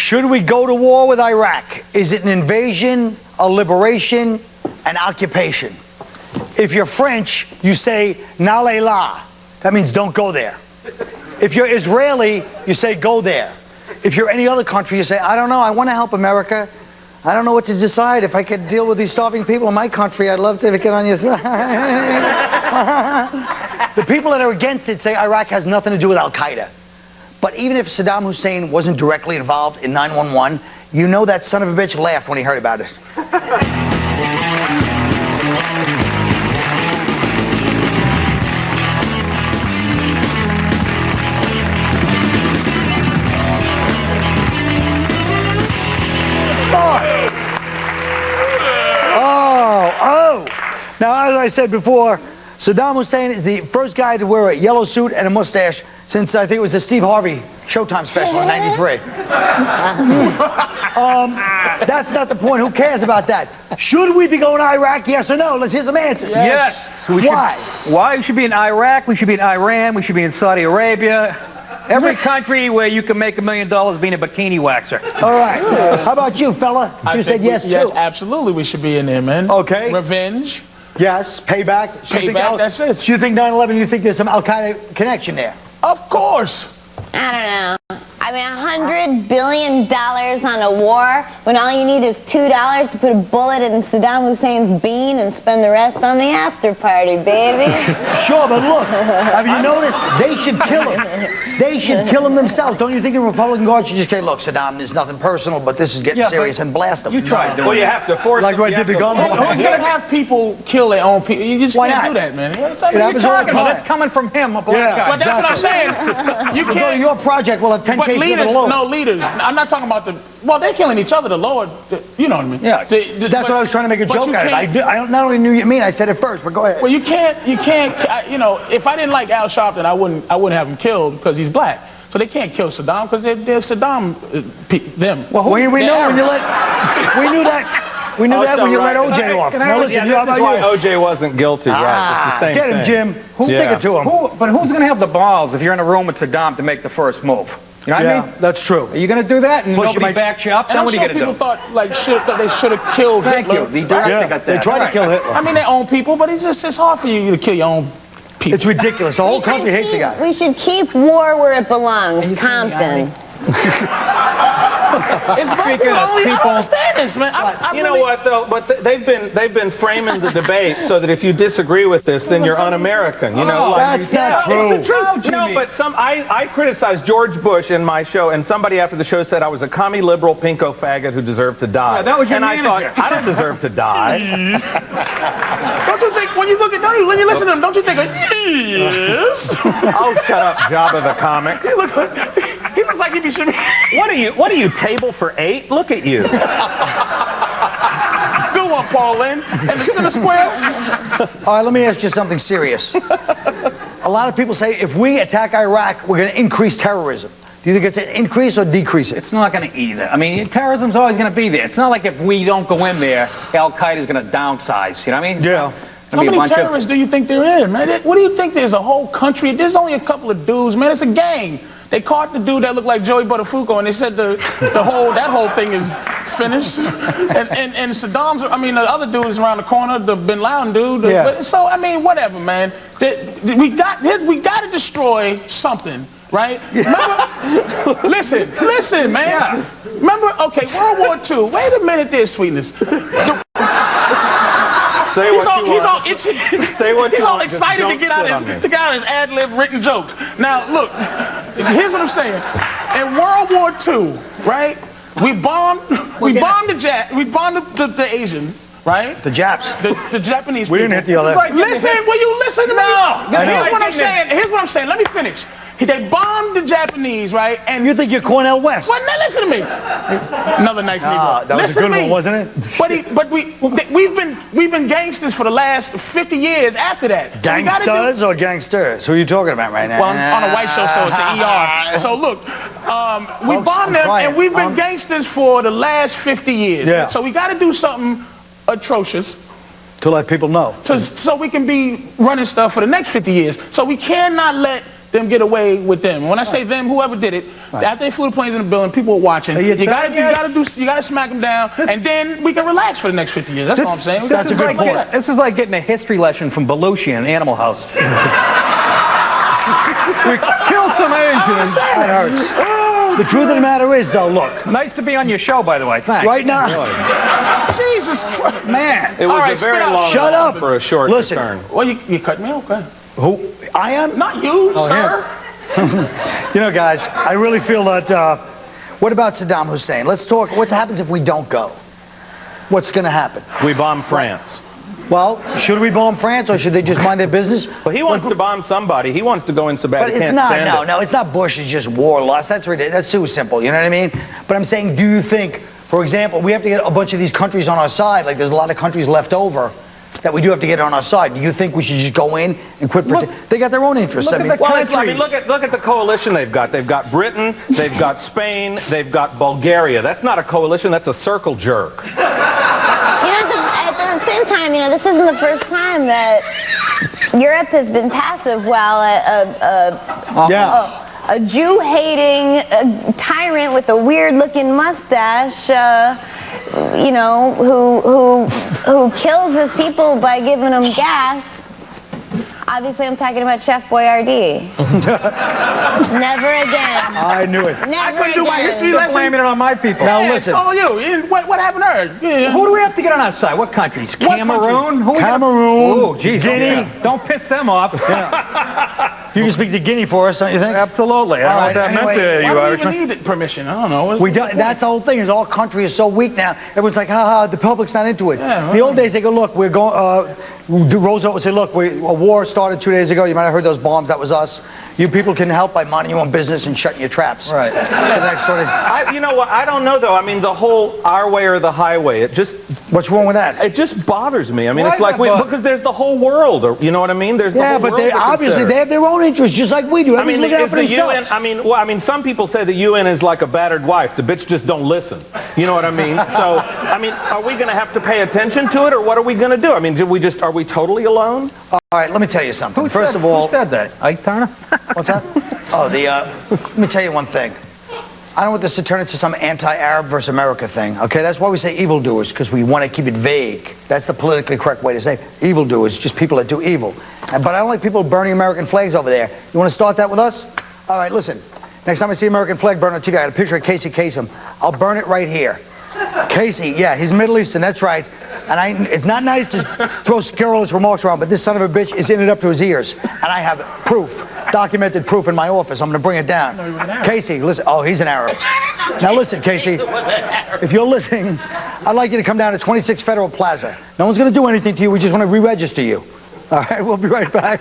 Should we go to war with Iraq? Is it an invasion, a liberation, an occupation? If you're French, you say, n'allez là. That means don't go there. If you're Israeli, you say, go there. If you're any other country, you say, I don't know, I want to help America. I don't know what to decide. If I could deal with these starving people in my country, I'd love to get on your side. The people that are against it say Iraq has nothing to do with Al-Qaeda. But even if Saddam Hussein wasn't directly involved in 9/11, you know that son of a bitch laughed when he heard about it. Now, as I said before, Saddam Hussein is the first guy to wear a yellow suit and a mustache since I think it was the Steve Harvey Showtime special in '93. That's not the point. Who cares about that? Should we be going to Iraq? Yes or no? Let's hear some answers. Yes. Why? Why? We should be in Iraq. We should be in Iran. We should be in Saudi Arabia. Every country where you can make $1 million being a bikini waxer. All right. How about you, fella? You said yes, too. Yes, absolutely. We should be in there, man. Okay. Revenge. Yes. Payback. Payback. That's it. So you think 9/11? You think there's some Al-Qaeda connection there? Of course. I don't know. I mean, $100 billion on a war when all you need is $2 to put a bullet in Saddam Hussein's bean and spend the rest on the after party, baby. Sure, but look, have you noticed? They should kill him. They should kill him themselves. Don't you think the Republican Guard should just say, look, Saddam, there's nothing personal, but this is getting serious, and blast them? You tried doing Well, you have to force like them. what I did to gun. Who's going to have people kill their own people? You just can't do that, man. What are you talking about? That's coming from him, a black guy. But that's what I'm saying. You Go to can't. your project, we'll have 10 But cases of leaders, the load. no leaders. I'm not talking about the. Well, they're killing each other. The Lord, you know what I mean? Yeah. That's what I was trying to make a joke out of. I not only knew you mean, I said it first, but go ahead. Well, you can't. You know, if I didn't like Al Sharpton, I wouldn't have him killed because he's black. So they can't kill Saddam because they're Saddam them. Well, we know when you let. We knew that. We knew that when you let OJ off. Now listen, how about why you? OJ wasn't guilty, right? It's the same Get him, thing. Jim. Who's sticking to him? But who's going to have the balls if you're in a room with Saddam to make the first move? You know what I mean? That's true. Are you going to do that and nobody backs you up? And Then I'm what are you sure going to do? people thought that they should have killed Hitler. Thank you. The director got that. They tried to kill Hitler. I mean, their own people, but it's hard for you to kill your own people. It's ridiculous. The whole country hates the guy. We should keep war where it belongs, Compton. It's black people only understand this, man. You know what though? But they've been framing the debate so that if you disagree with this, then you're un-American. You know, That's not true. No, but I criticized George Bush in my show, and somebody after the show said I was a commie liberal pinko faggot who deserved to die. Yeah, that was your and manager. I thought I don't deserve to die. Don't you think when you look at when you listen to them, don't you think yes? Oh, shut up, Jabba the comic. He looks like he should be. What are you, table for 8? Look at you. Good one, Paul Lynn. And the center square. All right, let me ask you something serious. A lot of people say if we attack Iraq, we're going to increase terrorism. Do you think it's an increase or decrease it? It's not going to either. I mean, terrorism's always going to be there. It's not like if we don't go in there, Al-Qaeda's going to downsize. You know what I mean? Yeah. How many terrorists do you think there is, man? What do you think there's a whole country? There's only a couple of dudes, man. It's a gang. They caught the dude that looked like Joey Buttafuoco, and they said that whole thing is finished. And Saddam's, I mean, the other dude is around the corner, the Bin Laden dude. Yeah. But, so I mean, whatever, man. We got to destroy something, right? Remember, listen, man. Yeah. Remember, okay, World War II. Wait a minute, there, sweetness. Say what you want. He's all itchy. Say what you He's all want. excited to get out his ad-lib written jokes. Now, look, here's what I'm saying. In World War II, right? We bombed the Asians, right? The Japs. The Japanese. We didn't hit the other. Listen, will you listen to me? No. Here's what I'm saying. Here's what I'm saying. Let me finish. They bombed the Japanese, right? And You think you're Cornel West? well, now listen to me. Another nice Negro. That was Listen a good to me. one, wasn't it? But we've been gangsters for the last 50 years after that. So we gotta Gangsters or gangsters? Who are you talking about right now? well, I'm on a white show, so it's an ER. So look, we Folks, bombed I'm them, trying. and we've been gangsters for the last 50 years. Yeah. So we got to do something atrocious To let people know. so we can be running stuff for the next 50 years. So we cannot let them get away with them. When I say them, whoever did it, after they flew the planes in the building, people were watching. You gotta smack them down, and then we can relax for the next 50 years. That's all I'm saying. That's a good point. This is like getting a history lesson from Belushi in Animal House. We killed some Asians. That hurts. The truth of the matter is, though, look. Nice to be on your show, by the way. Thanks. Right now. Jesus Christ. Man. It was a very long Shut up. for a short Listen. return. Well, you cut me off. Okay. Who? I am? Not you, sir. You know, guys, I really feel that, what about Saddam Hussein? Let's talk, what happens if we don't go? What's going to happen? We bombed France. Well, should we bomb France, or should they just mind their business? Well, he wants to bomb somebody. He wants to go in so bad But he it's can't not, stand it. no, it's not Bush, it's just war lust. That's ridiculous. That's too simple, you know what I mean? But I'm saying, do you think, for example, we have to get a bunch of these countries on our side, like there's a lot of countries left over, that we do have to get on our side. Do you think we should just go in and quit? They got their own interests. Look at the Well, countries. I mean, look at the coalition they've got. They've got Britain, they've got Spain, they've got Bulgaria. That's not a coalition, that's a circle jerk. At the same time, this isn't the first time that Europe has been passive while a Jew-hating tyrant with a weird-looking mustache, who kills his people by giving them gas. Obviously, I'm talking about Chef Boyardee. Never again. I knew it. I couldn't do my history You're lesson. blaming it on my people. Now Yeah, listen. it's all you. What happened to her? Yeah. Who do we have to get on our side? What countries? Cameroon? Who we got- Cameroon, Oh, geez. Guinea. Don't piss them off. You can speak to Guinea for us, don't you think? Absolutely. I All don't know right, what that anyway, meant to Why you, do we Irishman. even need permission? I don't know. We don't, that's the whole thing, is all country is so weak now. Everyone's like, the public's not into it. Yeah, The old days, they go, look, we're going, Roosevelt would say, look, a war started 2 days ago. You might have heard those bombs. That was us. You people can help by minding your own business and shutting your traps. Right. The next story. You know what? I don't know, though. I mean, the whole our way or the highway, What's wrong with that? it just bothers me. I mean, Why it's like, not? because there's the whole world, or, you know what I mean? There's the Yeah, whole but world they to obviously consider. they have their own interests, just like we do. I mean, Everyone's looking out is for the themselves. UN, I mean, some people say the UN is like a battered wife. The bitch just don't listen. You know what I mean? So, I mean, are we going to have to pay attention to it, or what are we going to do? I mean, are we totally alone? All right, let me tell you something. First of Who all, said that? Ike Turner? what's that? Oh, let me tell you one thing. I don't want this to turn into some anti-Arab versus America thing, okay? That's why we say evildoers, because we want to keep it vague. That's the politically correct way to say evildoers, just people that do evil. But I don't like people burning American flags over there. You want to start that with us? All right, listen. Next time I see American flag burning, I got a picture of Casey Kasem. I'll burn it right here. Casey, yeah, he's Middle Eastern, that's right. And it's not nice to throw scurrilous remarks around, but this son of a bitch is in it up to his ears. And I have proof, documented proof in my office. I'm going to bring it down. Casey, listen. Oh, he's an Arab. Now listen, Casey. If you're listening, I'd like you to come down to 26 Federal Plaza. No one's going to do anything to you. We just want to re-register you. All right, we'll be right back.